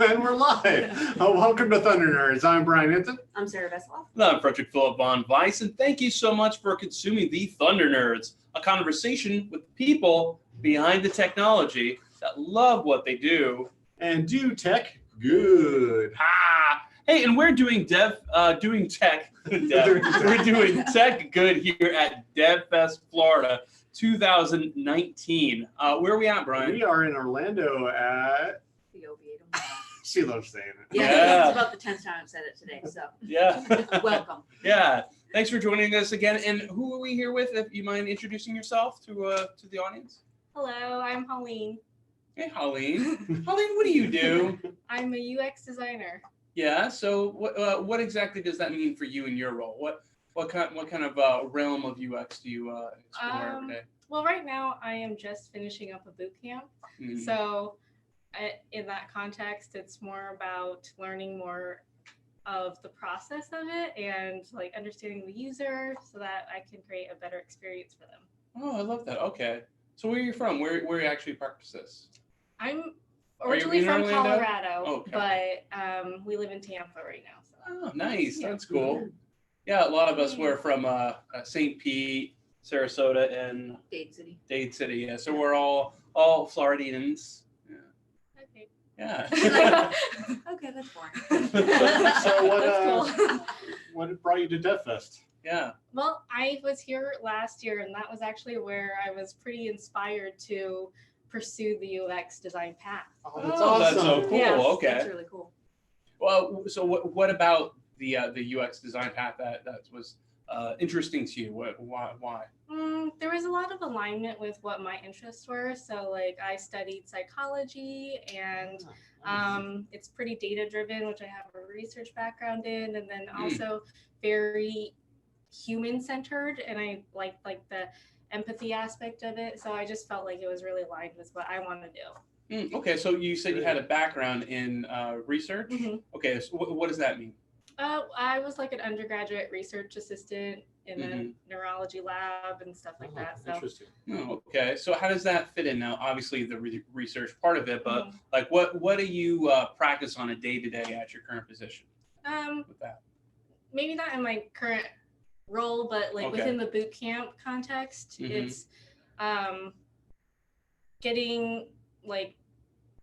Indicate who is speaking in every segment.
Speaker 1: And we're live. Welcome to Thunder Nerds. I'm Brian Hinton.
Speaker 2: I'm Sarah Vesloff.
Speaker 3: I'm Frederick Philip von Weiss, and thank you so much for consuming the Thunder Nerds, a conversation with people behind the technology that love what they do.
Speaker 1: And do tech good.
Speaker 3: Hey, and we're doing tech good here at DevFest Florida 2019. Where are we at, Brian?
Speaker 1: We are in Orlando at...
Speaker 2: The Oviedo.
Speaker 1: She loves saying it.
Speaker 2: Yeah, it's about the 10th time I've said it today, so.
Speaker 3: Yeah.
Speaker 2: Welcome.
Speaker 3: Yeah. Thanks for joining us again. And who are we here with? If you mind introducing yourself to the audience?
Speaker 4: Hello, I'm Hollene.
Speaker 3: Hey, Hollene. Hollene, what do you do?
Speaker 4: I'm a UX designer.
Speaker 3: Yeah. So, what exactly does that mean for you in your role? What kind of realm of UX do you explore every day?
Speaker 4: Well, right now I am just finishing up a boot camp.
Speaker 3: Mm.
Speaker 4: So, in that context, it's more about learning more of the process of it and like understanding the user so that I can create a better experience for them.
Speaker 3: Oh, I love that. Okay. So, where are you from? Where you actually practice this?
Speaker 4: I'm originally from
Speaker 3: Orlando?
Speaker 4: Colorado,
Speaker 3: Okay.
Speaker 4: but we live in Tampa right now. So.
Speaker 3: Oh, nice.
Speaker 4: Yeah.
Speaker 3: That's cool. Yeah, a lot of us were from St. Pete, Sarasota, and
Speaker 2: Dade City.
Speaker 3: Dade City. Yeah, so we're all Floridians.
Speaker 4: Okay.
Speaker 3: Yeah.
Speaker 2: Okay, that's boring.
Speaker 1: So
Speaker 4: That's cool.
Speaker 1: what brought you to DevFest?
Speaker 3: Yeah.
Speaker 4: Well, I was here last year, and that was actually where I was pretty inspired to pursue the UX design path.
Speaker 1: Oh, that's
Speaker 3: Oh,
Speaker 1: awesome.
Speaker 3: that's so cool.
Speaker 4: Yes,
Speaker 3: Okay.
Speaker 2: That's really cool.
Speaker 3: Well, so what about the UX design path that was interesting to you? Why?
Speaker 4: There was a lot of alignment with what my interests were. So, like, I studied psychology, and it's pretty data driven, which I have a research background in, and then also very human centered, and I like the empathy aspect of it. So I just felt like it was really aligned with what I want to do.
Speaker 3: Okay, so you said you had a background in research.
Speaker 4: Mhm.
Speaker 3: Okay, so what does that mean?
Speaker 4: I was like an undergraduate research assistant in a neurology lab and stuff like that. So
Speaker 1: Interesting.
Speaker 3: Oh, okay. So how does that fit in now? Obviously the research part of it, but like what do you practice on a day-to-day at your current position with that?
Speaker 4: maybe not in my current role, but like
Speaker 3: Okay.
Speaker 4: within the boot camp context, it's getting like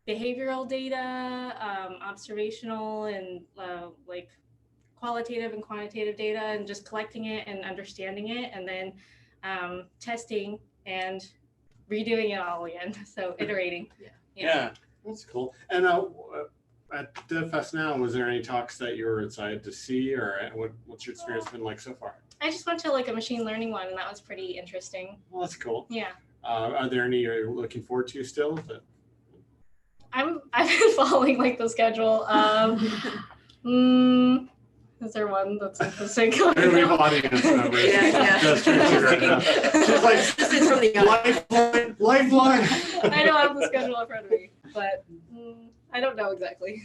Speaker 4: behavioral data, observational and like qualitative and quantitative data, and just collecting it and understanding it, and then testing and redoing it all again. So iterating.
Speaker 3: Yeah.
Speaker 1: That's cool. And at DevFest now, was there any talks that you were excited to see, or what's your experience been like so far?
Speaker 4: I just went to like a machine learning one, and that was pretty interesting.
Speaker 1: Well, that's cool.
Speaker 4: Yeah.
Speaker 1: Are there any you're looking forward to still?
Speaker 4: I've been following like the schedule. Is there one that's interesting?
Speaker 1: We have audience members.
Speaker 2: Yeah.
Speaker 1: Just trying to figure it out. She's like,
Speaker 2: This is from the
Speaker 1: lifeline.
Speaker 4: I don't have the schedule in front of me, but I don't know exactly.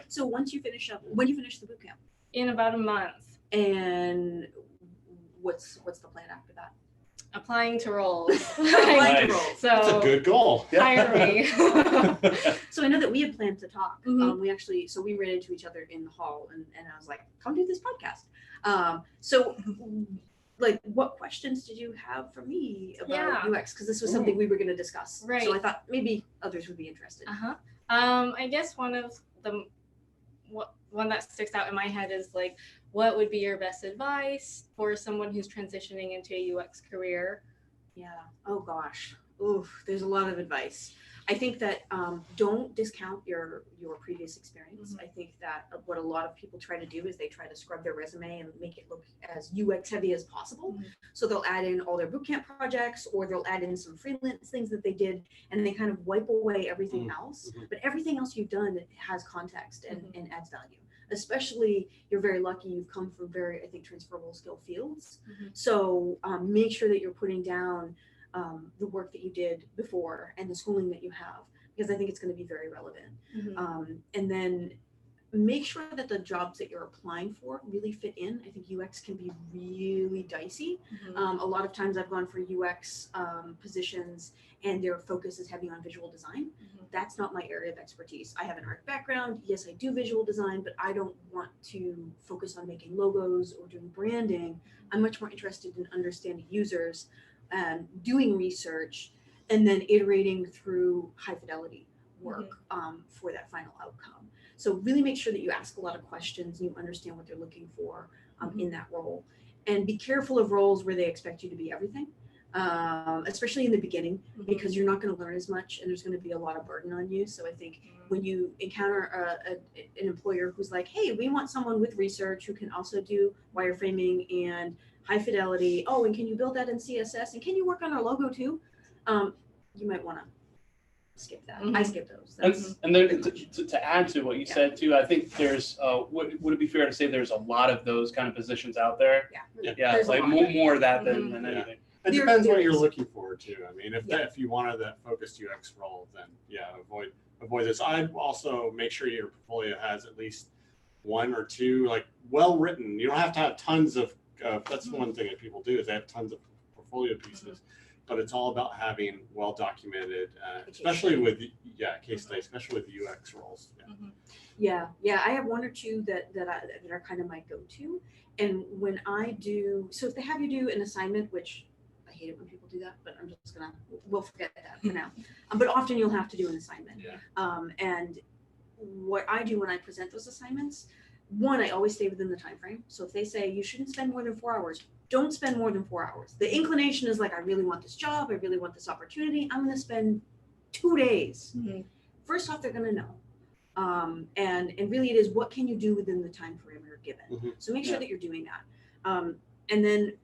Speaker 2: So when you finish the boot camp,
Speaker 4: In about a month,
Speaker 2: and what's the plan after that?
Speaker 4: applying to roles.
Speaker 2: Applying to
Speaker 3: Nice.
Speaker 2: roles.
Speaker 1: That's a
Speaker 4: So
Speaker 1: good goal.
Speaker 4: hire me.
Speaker 2: So I know that we had planned to talk.
Speaker 4: Mhm.
Speaker 2: We ran into each other in the hall, and I was like, come do this podcast. So like, what questions did you have for me about
Speaker 4: Yeah.
Speaker 2: UX? Because this was something we were going to discuss.
Speaker 4: Right.
Speaker 2: So I thought maybe others would be interested.
Speaker 4: I guess one of the one that sticks out in my head is like, what would be your best advice for someone who's transitioning into a UX career?
Speaker 2: Yeah. Oh gosh. Oof. There's a lot of advice. I think that don't discount your previous experience.
Speaker 4: Mhm.
Speaker 2: I think that what a lot of people try to do is they try to scrub their resume and make it look as UX heavy as possible.
Speaker 4: Mhm.
Speaker 2: So they'll add in all their bootcamp projects, or they'll add in some freelance things that they did, and they kind of wipe away everything else.
Speaker 1: Mhm.
Speaker 2: But everything else you've done has context and adds value. Especially, you're very lucky you've come from very, I think, transferable skill fields.
Speaker 4: Mhm.
Speaker 2: So make sure that you're putting down the work that you did before and the schooling that you have, because I think it's going to be very relevant.
Speaker 4: Mhm.
Speaker 2: And then make sure that the jobs that you're applying for really fit in. I think UX can be really dicey.
Speaker 4: Mhm.
Speaker 2: A lot of times I've gone for UX positions and their focus is heavy on visual design.
Speaker 4: Mhm.
Speaker 2: that's not my area of expertise. I have an art background. Yes, I do visual design, but I don't want to focus on making logos or doing branding. I'm much more interested in understanding users and doing research and then iterating through high fidelity work for that final outcome. So really make sure that you ask a lot of questions and you understand what they're looking for in that role. And be careful of roles where they expect you to be everything. Especially in the beginning, because you're not going to learn as much and there's going to be a lot of burden on you. So I think when you encounter an employer who's like, hey, we want someone with research who can also do wireframing and high fidelity. Oh, and can you build that in CSS? And can you work on our logo too? You might want to skip that. I skip those.
Speaker 3: And then to add to what you said too, I think there's, would it be fair to say there's a lot of those kind of positions out there? Yeah, it's like more of that than anything.
Speaker 1: It depends what you're looking for too. I mean, if you wanted that focused UX role, then avoid this. I'd also make sure your portfolio has at least one or two like well written. You don't have to have tons of. That's one thing that people do is they have tons of portfolio pieces, but it's all about having well documented, especially with case studies, especially with UX roles.
Speaker 2: Yeah, I have one or two that are kind of my go-to. And when I do, so if they have you do an assignment, which I hate it when people do that, but I'm just we'll forget that for now. But often you'll have to do an assignment. And what I do when I present those assignments, one, I always stay within the time frame. So if they say you shouldn't spend more than 4 hours, don't spend more than 4 hours. The inclination is like, I really want this job. I really want this opportunity. I'm going to spend 2 days. First off, they're going to know. And really it is, what can you do within the time parameter given? So make sure that you're doing that. And then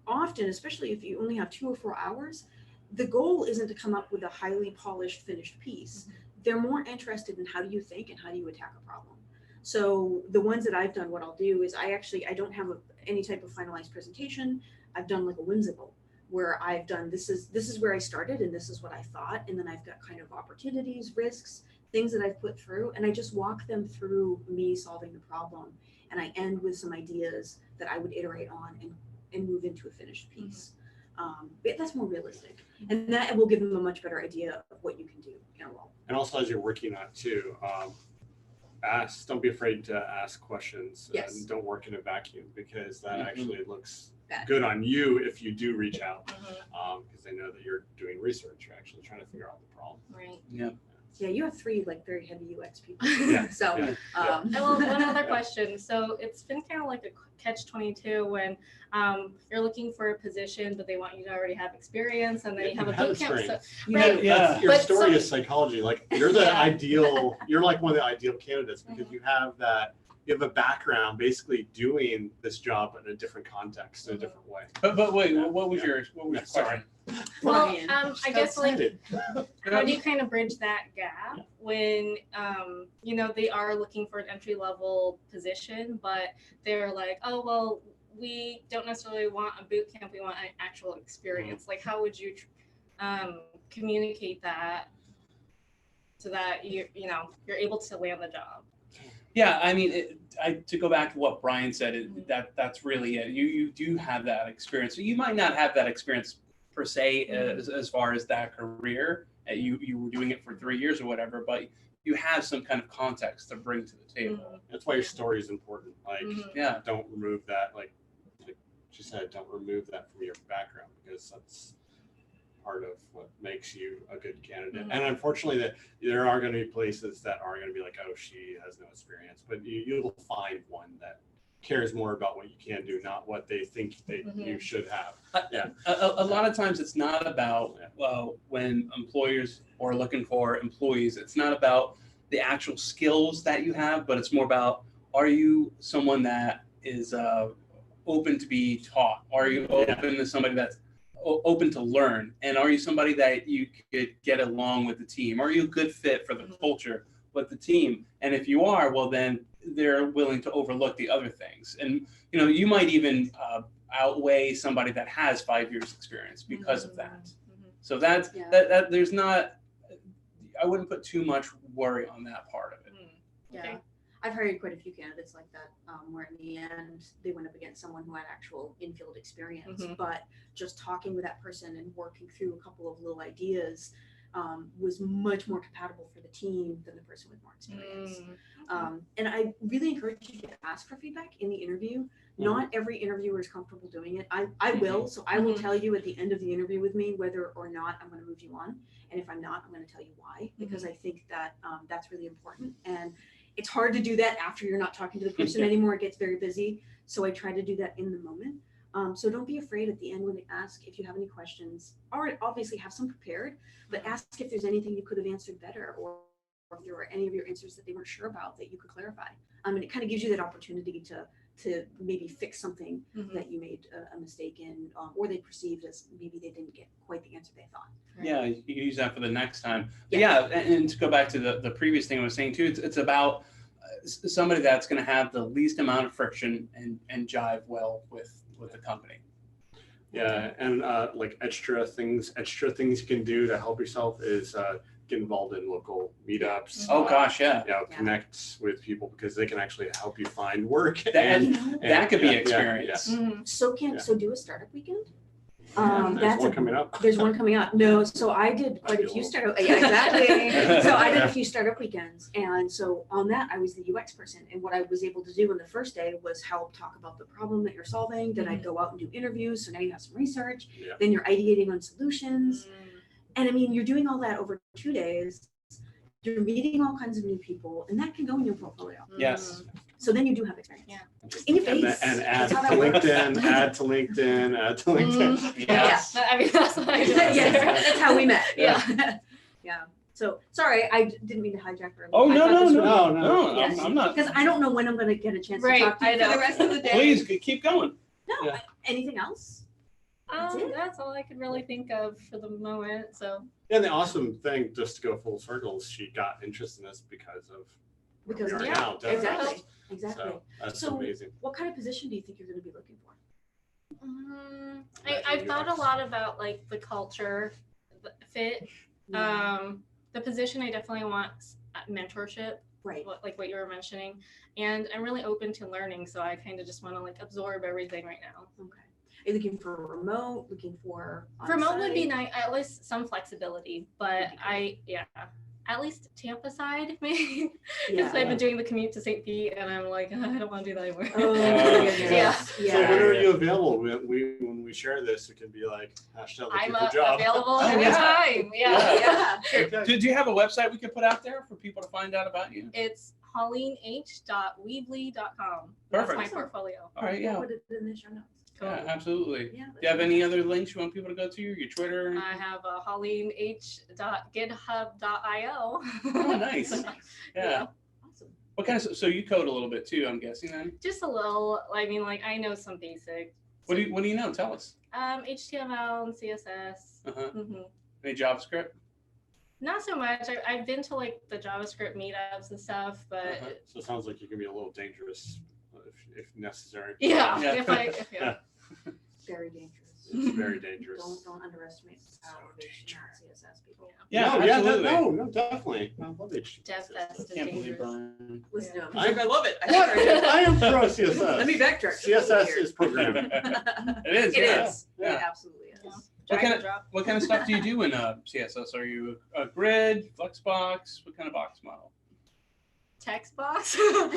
Speaker 2: often, especially if you only have 2 or 4 hours, the goal isn't to come up with a highly polished, finished piece. They're more interested in how do you think and how do you attack a problem. So the ones that I've done, what I'll do is I don't have any type of finalized presentation. I've done like a whimsical where I've done, this is where I started and this is what I thought. And then I've got kind of opportunities, risks, things that I've put through, and I just walk them through me solving the problem. And I end with some ideas that I would iterate on and move into a finished piece. That's more realistic. And that will give them a much better idea of what you can do in a role.
Speaker 1: And also as you're working on it too, don't be afraid to ask questions and don't work in a vacuum, because that actually looks good on you if you do reach out, because they know that you're doing research, you're actually trying to figure out the problem.
Speaker 4: Right.
Speaker 2: Yeah, you have 3 like very heavy UX people. So,
Speaker 4: and well, one other question. So it's been kind of like a catch-22 when you're looking for a position, but they want you to already have experience, and then you have a boot camp. So,
Speaker 1: your story is psychology. Like you're the ideal. You're like one of the ideal candidates because you have a background basically doing this job in a different context, in a different way.
Speaker 3: But wait, what was your question?
Speaker 4: Well, I guess like, how do you kind of bridge that gap when, they are looking for an entry-level position, but they're like, oh, well, we don't necessarily want a boot camp, we want an actual experience. Like, how would you communicate that so that you're able to land the job?
Speaker 3: Yeah, I mean, to go back to what Brian said, that's really it. You do have that experience. So you might not have that experience per se as far as that career. You were doing it for 3 years or whatever, but you have some kind of context to bring to the table.
Speaker 1: That's why your story is important. Like, don't remove that. Like she said, don't remove that from your background, because that's part of what makes you a good candidate. And unfortunately, there are going to be places that are going to be like, oh, she has no experience, but you'll find one that cares more about what you can do, not what they think you should have.
Speaker 3: A lot of times it's not about when employers are looking for employees, it's not about the actual skills that you have, but it's more about, are you someone that is open to be taught? Are you open to somebody that's open to learn? And are you somebody that you could get along with the team? Are you a good fit for the culture with the team? And if you are, well, then they're willing to overlook the other things. And, you might even outweigh somebody that has 5 years experience because of that. So that there's not, I wouldn't put too much worry on that part of it.
Speaker 2: Okay. I've hired quite a few candidates like that, where in the end they went up against someone who had actual in-field experience, but just talking with that person and working through a couple of little ideas, was much more compatible for the team than the person with more experience.
Speaker 4: Mm.
Speaker 2: And I really encourage you to ask for feedback in the interview. Not every interviewer is comfortable doing it. I will, so I will tell you at the end of the interview with me whether or not I'm going to move you on. And if I'm not, I'm going to tell you why, because I think that that's really important. And it's hard to do that after you're not talking to the person anymore. It gets very busy. So I try to do that in the moment. So don't be afraid at the end when they ask if you have any questions, or obviously have some prepared, but ask if there's anything you could have answered better, or if there were any of your answers that they weren't sure about that you could clarify. And it kind of gives you that opportunity to maybe fix something that you made a mistake in, or they perceived as maybe they didn't get quite the answer they thought.
Speaker 3: Yeah, you can use that for the next time.
Speaker 2: Yeah.
Speaker 3: Yeah, and to go back to the previous thing I was saying too, it's about somebody that's going to have the least amount of friction and jive well with the company.
Speaker 1: Yeah, and like extra things you can do to help yourself is get involved in local meetups.
Speaker 3: Oh gosh, yeah.
Speaker 1: Connect with people because they can actually help you find work.
Speaker 3: That could be experience.
Speaker 2: So do a startup weekend.
Speaker 1: There's one coming up.
Speaker 2: There's one coming up. No, so I did quite a few startup. Yeah, exactly. So I did a few startup weekends, and so on that I was the UX person. And what I was able to do on the first day was help talk about the problem that you're solving. Then I go out and do interviews. So now you have some research.
Speaker 1: Yeah.
Speaker 2: Then you're ideating on solutions. And I mean, you're doing all that over 2 days. You're meeting all kinds of new people, and that can go in your portfolio.
Speaker 3: Yes.
Speaker 2: So then you do have experience.
Speaker 4: Yeah.
Speaker 2: In your face.
Speaker 1: And add
Speaker 2: That's
Speaker 1: to
Speaker 2: how that works.
Speaker 1: LinkedIn, add to LinkedIn.
Speaker 3: Yes.
Speaker 4: I mean, that's what I do.
Speaker 2: Yes, that's how we met.
Speaker 4: Yeah.
Speaker 2: Yeah. So sorry, I didn't mean to hijack her.
Speaker 3: Oh, no.
Speaker 2: Yes.
Speaker 3: I'm not.
Speaker 2: Because I don't know when I'm going to get a chance
Speaker 4: Right,
Speaker 2: to talk to you
Speaker 4: I
Speaker 2: for
Speaker 4: know.
Speaker 2: the rest of the day.
Speaker 3: Please keep going.
Speaker 2: No.
Speaker 3: Yeah.
Speaker 2: Anything else? That's it?
Speaker 4: That's all I could really think of for the moment. So
Speaker 1: Yeah, and the awesome thing, just to go full circle, is she got interested in this because of where
Speaker 2: Because
Speaker 1: we are
Speaker 4: yeah,
Speaker 1: now. definitely.
Speaker 2: Exactly.
Speaker 1: So that's
Speaker 2: So-
Speaker 1: amazing.
Speaker 2: What kind of position do you think you're going to be looking for?
Speaker 4: I've thought a lot about like the culture the fit. The position I definitely want mentorship,
Speaker 2: Right.
Speaker 4: like what you were mentioning, and I'm really open to learning. So I kind of just want to like absorb everything right now.
Speaker 2: Okay. Are you looking for remote? Looking for
Speaker 4: Remote would be
Speaker 2: on-site?
Speaker 4: nice, at least some flexibility, but at least Tampa side maybe. Because
Speaker 2: Yeah.
Speaker 4: I've been doing the commute to St. Pete, and I'm like, I don't want to do that anymore.
Speaker 2: Oh,
Speaker 1: goodness.
Speaker 4: Yeah.
Speaker 1: So
Speaker 2: Yeah.
Speaker 1: when are you available? When we share this, it can be like hashtag
Speaker 4: I'm
Speaker 1: looking for job.
Speaker 4: available
Speaker 3: Oh,
Speaker 4: anytime.
Speaker 3: yeah.
Speaker 4: Yeah.
Speaker 2: Yeah.
Speaker 1: Okay.
Speaker 3: Do you have a website we could put out there for people to find out about you?
Speaker 4: It's holleneh.weebly.com. That's my
Speaker 3: Perfect.
Speaker 4: portfolio.
Speaker 3: All right,
Speaker 2: We'll
Speaker 3: yeah.
Speaker 2: put it in the show notes.
Speaker 4: Cool.
Speaker 3: Yeah, absolutely.
Speaker 2: Yeah.
Speaker 3: Do you have any other links you want people to go to? Your Twitter?
Speaker 4: I have holleneh.github.io.
Speaker 3: Oh, nice. Yeah.
Speaker 2: Awesome.
Speaker 3: What kind of, so you code a little bit too, I'm guessing then?
Speaker 4: Just a little. I mean, like I know some basic.
Speaker 3: What do you know? Tell us.
Speaker 4: HTML and CSS.
Speaker 3: Uh-huh.
Speaker 4: hmm
Speaker 3: Any JavaScript?
Speaker 4: Not so much. I've been to like the JavaScript meetups and stuff, but
Speaker 3: Uh-huh.
Speaker 1: So it sounds like you can be a little dangerous if necessary.
Speaker 4: yeah,
Speaker 3: Yeah.
Speaker 4: yeah.
Speaker 2: Very dangerous.
Speaker 1: It's very dangerous.
Speaker 2: Don't underestimate the power of HTML, CSS people.
Speaker 3: Yeah,
Speaker 1: no,
Speaker 3: absolutely.
Speaker 1: no, definitely. I love HTML.
Speaker 4: DevFest is
Speaker 3: Can't believe
Speaker 4: dangerous.
Speaker 3: Brian.
Speaker 2: Listen,
Speaker 4: Yeah.
Speaker 2: I love it.
Speaker 1: I am pro CSS.
Speaker 2: Let me backtrack.
Speaker 1: CSS is programming.
Speaker 3: It is.
Speaker 2: It
Speaker 3: yeah.
Speaker 2: is.
Speaker 3: Yeah.
Speaker 2: It absolutely is.
Speaker 4: Yeah.
Speaker 3: What
Speaker 4: Drag
Speaker 3: kind
Speaker 4: and drop.
Speaker 3: What kind of stuff do you do in CSS? Are you a grid, Flexbox? What kind of box model?
Speaker 4: Text box.
Speaker 1: Don't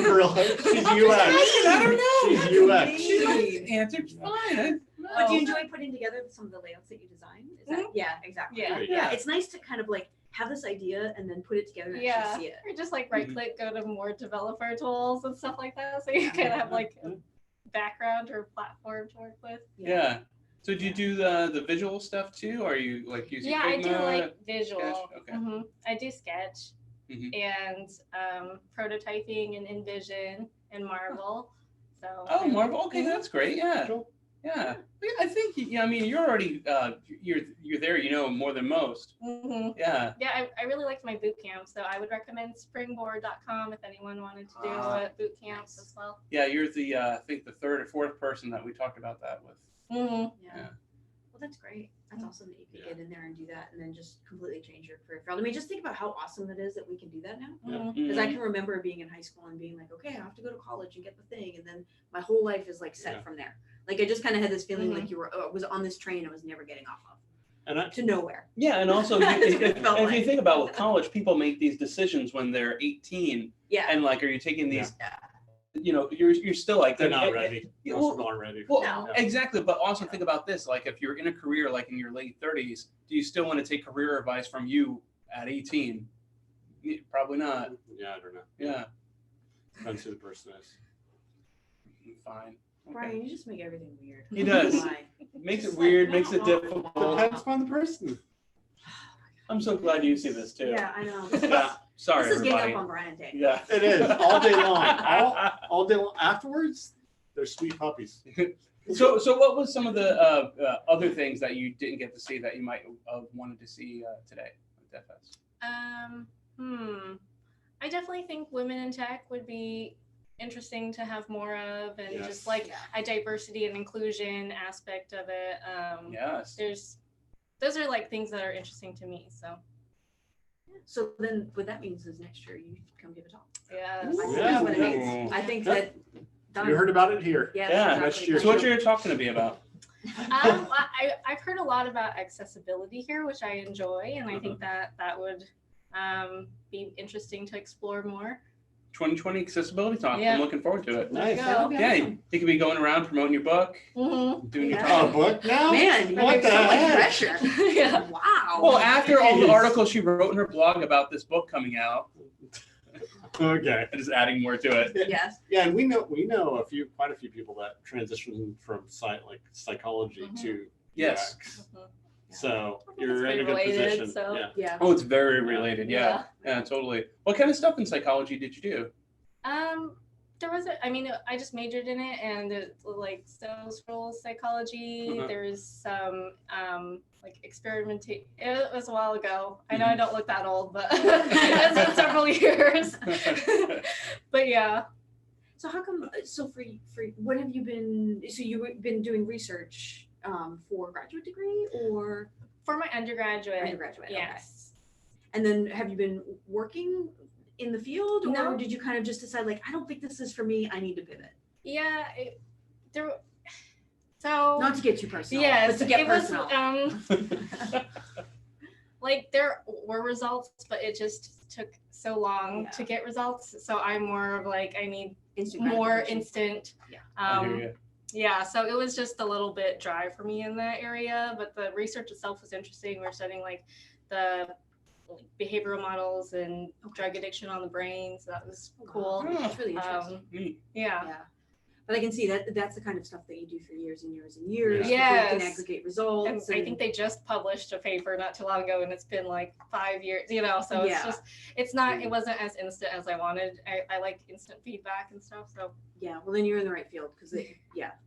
Speaker 1: grill her. She's UX.
Speaker 3: I don't know.
Speaker 1: She's UX.
Speaker 3: She likes to answer. It's fine.
Speaker 2: But do you enjoy putting together some of the layouts that you design? Is that, yeah, exactly.
Speaker 4: Yeah.
Speaker 2: Yeah, it's nice to kind of like have this idea and then put it together and actually see it.
Speaker 4: Or just like right click, go to more developer tools and stuff like that. So you kind of have like a background or platform to work with.
Speaker 3: Yeah. So do you do the visual stuff too? Or are you like using
Speaker 4: Yeah, I do
Speaker 3: Figma?
Speaker 4: like visual.
Speaker 3: Sketch? Okay.
Speaker 4: I do Sketch
Speaker 3: Mhm.
Speaker 4: and prototyping and InVision and Marvel. So
Speaker 3: Oh, Marvel. Okay, that's great. Yeah.
Speaker 1: Cool.
Speaker 3: Yeah. I think. Yeah. I mean, you're already you're there. You know more than most.
Speaker 4: Mhm.
Speaker 3: Yeah.
Speaker 4: Yeah, I really liked my boot camp, so I would recommend springboard.com if anyone wanted to do boot camps as well.
Speaker 3: Yeah. You're the I think the third or fourth person that we talked about that with.
Speaker 4: Mm-hmm.
Speaker 2: Yeah. Well, that's great. That's awesome that you could
Speaker 1: Yeah.
Speaker 2: get in there and do that and then just completely change your career field. I mean, just think about how awesome it is that we can do that now.
Speaker 4: Mm-hmm.
Speaker 2: Because I can remember being in high school and being like, okay, I have to go to college and get the thing. And then my whole life is like set
Speaker 1: Yeah.
Speaker 2: from there. Like I just kind of had this feeling
Speaker 4: Mhm.
Speaker 2: like you were was on this train I was never getting off of. to nowhere.
Speaker 3: Yeah, and also
Speaker 2: That's what it felt
Speaker 3: if you
Speaker 2: like.
Speaker 3: think about with college, people make these decisions when they're 18,
Speaker 2: Yeah.
Speaker 3: and like, are you taking these?
Speaker 2: Yeah.
Speaker 3: You know, you're still like
Speaker 1: They're not ready.
Speaker 3: Yeah,
Speaker 1: Most
Speaker 3: well,
Speaker 1: of them aren't ready.
Speaker 3: Well,
Speaker 2: No.
Speaker 3: exactly. But also think about this: like, if you're in a career like in your late 30s, do you still want to take career advice from you at 18? Probably not.
Speaker 1: Yeah, I don't know.
Speaker 3: Yeah.
Speaker 1: Depends who the person is.
Speaker 3: Fine. Okay.
Speaker 2: Brian, you just make everything weird.
Speaker 3: He does.
Speaker 2: Why?
Speaker 3: Makes it
Speaker 2: Just
Speaker 3: weird,
Speaker 2: like,
Speaker 3: makes it
Speaker 2: no.
Speaker 3: difficult.
Speaker 1: Depends on the person.
Speaker 3: I'm so glad you see this too.
Speaker 2: Yeah, I know.
Speaker 3: Yeah. Sorry,
Speaker 2: This is getting
Speaker 3: everybody.
Speaker 2: up on Brian Day.
Speaker 3: Yeah.
Speaker 1: It is all day long. All day long. Afterwards, they're sweet puppies.
Speaker 3: So what was some of the other things that you didn't get to see that you might have wanted to see today at DevFest?
Speaker 4: I definitely think women in tech would be interesting to have more of, and
Speaker 1: Yes.
Speaker 4: just like a diversity and inclusion aspect of it.
Speaker 3: Yes.
Speaker 4: Those are like things that are interesting to me.
Speaker 2: So then what that means is next year you come give a talk.
Speaker 4: Yeah.
Speaker 2: I think
Speaker 1: Yeah.
Speaker 2: that's what it means. I think that
Speaker 1: You heard about it here.
Speaker 2: yeah,
Speaker 3: Yeah,
Speaker 2: that's
Speaker 1: next
Speaker 2: exactly
Speaker 1: year.
Speaker 3: So what's your talk going to be about?
Speaker 4: I've heard a lot about accessibility here, which I enjoy, and I think that would be interesting to explore more.
Speaker 3: 2020 accessibility talk.
Speaker 4: Yeah.
Speaker 3: I'm looking forward to it.
Speaker 1: Nice.
Speaker 2: That would be
Speaker 3: Yeah,
Speaker 2: awesome.
Speaker 3: you could be going around promoting your book,
Speaker 4: Mm-hmm.
Speaker 3: doing your
Speaker 2: Yeah.
Speaker 3: talk.
Speaker 1: Oh, a book now?
Speaker 2: Man,
Speaker 1: What
Speaker 2: you're
Speaker 1: the
Speaker 2: so much
Speaker 1: heck?
Speaker 2: pressure.
Speaker 4: Yeah.
Speaker 2: Wow.
Speaker 3: Well, after all the
Speaker 1: Jeez.
Speaker 3: articles she wrote in her blog about this book coming out,
Speaker 1: Okay.
Speaker 3: just adding more to it.
Speaker 2: Yes.
Speaker 1: Yeah, and we know quite a few people that transitioned from psychology
Speaker 4: Mhm.
Speaker 1: to
Speaker 3: Yes.
Speaker 1: UX.
Speaker 4: Mhm.
Speaker 1: So
Speaker 4: It's
Speaker 1: you're in a
Speaker 4: pretty
Speaker 1: good
Speaker 4: related,
Speaker 1: position.
Speaker 4: so-
Speaker 1: Yeah.
Speaker 2: Yeah.
Speaker 3: Oh, it's very related. Yeah. Yeah, totally. What kind of stuff in psychology did you do?
Speaker 4: There was I just majored in it, and it's like social psychology.
Speaker 3: Uh-huh.
Speaker 4: There was some like experimentation. It was a while ago. I know I don't look that old, but it's been several years. But yeah.
Speaker 2: So how come? So for what have you been? So you've been doing research for graduate degree or
Speaker 4: For my undergraduate.
Speaker 2: undergraduate? Okay.
Speaker 4: Yes.
Speaker 2: And then have you been working in the field, or
Speaker 4: No.
Speaker 2: did you kind of just decide like I don't think this is for me? I need to pivot.
Speaker 4: Yeah. So.
Speaker 2: Not to get too personal.
Speaker 4: Yes,
Speaker 2: But to get
Speaker 4: it was.
Speaker 2: personal.
Speaker 4: Like there were results, but it just took so long
Speaker 2: Yeah.
Speaker 4: to get results. So I'm more of like I need
Speaker 2: Instant
Speaker 4: more
Speaker 2: gratification.
Speaker 4: instant.
Speaker 2: Yeah.
Speaker 3: I hear you.
Speaker 4: Yeah, so it was just a little bit dry for me in that area, but the research itself was interesting. We're studying like the behavioral models and drug addiction on the brain, so that was cool.
Speaker 3: Oh,
Speaker 2: That's really interesting.
Speaker 3: neat.
Speaker 4: Yeah.
Speaker 2: Yeah. But I can see that that's the kind of stuff that you do for years and years and years.
Speaker 4: Yeah.
Speaker 2: before you can
Speaker 4: Yes.
Speaker 2: aggregate results.
Speaker 4: And I think they just published a paper not too long ago, and it's been like 5 years, so it's
Speaker 2: Yeah.
Speaker 4: just, it wasn't as instant as I wanted. I like instant feedback and stuff, so.
Speaker 2: yeah, well then you're in the right field because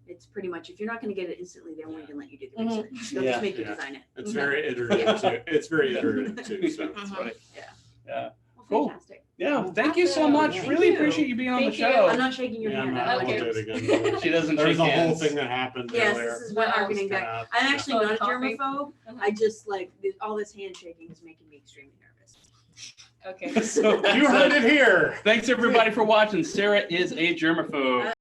Speaker 2: it's pretty much if you're not going to get it instantly, they won't even let you do the
Speaker 4: Mhm.
Speaker 2: research. They'll
Speaker 3: Yeah.
Speaker 2: just make you
Speaker 1: Yeah.
Speaker 2: design it.
Speaker 1: It's
Speaker 4: Mhm.
Speaker 1: very iterative too. It's very iterative too. So
Speaker 3: That's
Speaker 4: Mhm.
Speaker 3: funny.
Speaker 2: Yeah.
Speaker 3: Yeah.
Speaker 2: Well,
Speaker 3: Cool.
Speaker 2: fantastic.
Speaker 3: Yeah. Thank you so much.
Speaker 2: Thank
Speaker 3: Really
Speaker 2: you.
Speaker 3: appreciate you being on
Speaker 4: Thank
Speaker 3: the
Speaker 4: you.
Speaker 3: show.
Speaker 2: I'm not shaking your
Speaker 1: yeah,
Speaker 2: hand.
Speaker 1: no,
Speaker 2: I
Speaker 1: I won't
Speaker 4: Okay.
Speaker 1: do it again.
Speaker 3: She doesn't
Speaker 1: There's
Speaker 3: shake
Speaker 1: a whole
Speaker 3: hands.
Speaker 1: thing that happened
Speaker 2: Yes,
Speaker 1: earlier.
Speaker 2: this is what
Speaker 4: Oh,
Speaker 2: harkening
Speaker 1: Just
Speaker 2: back.
Speaker 1: kinda-
Speaker 2: I'm actually
Speaker 4: Oh,
Speaker 2: not a
Speaker 4: coffee.
Speaker 2: germaphobe.
Speaker 4: Uh-huh.
Speaker 2: I just like all this handshaking is making me extremely nervous.
Speaker 4: Okay.
Speaker 3: So
Speaker 1: You heard it here.
Speaker 3: Thanks everybody for watching. Sarah is a germaphobe.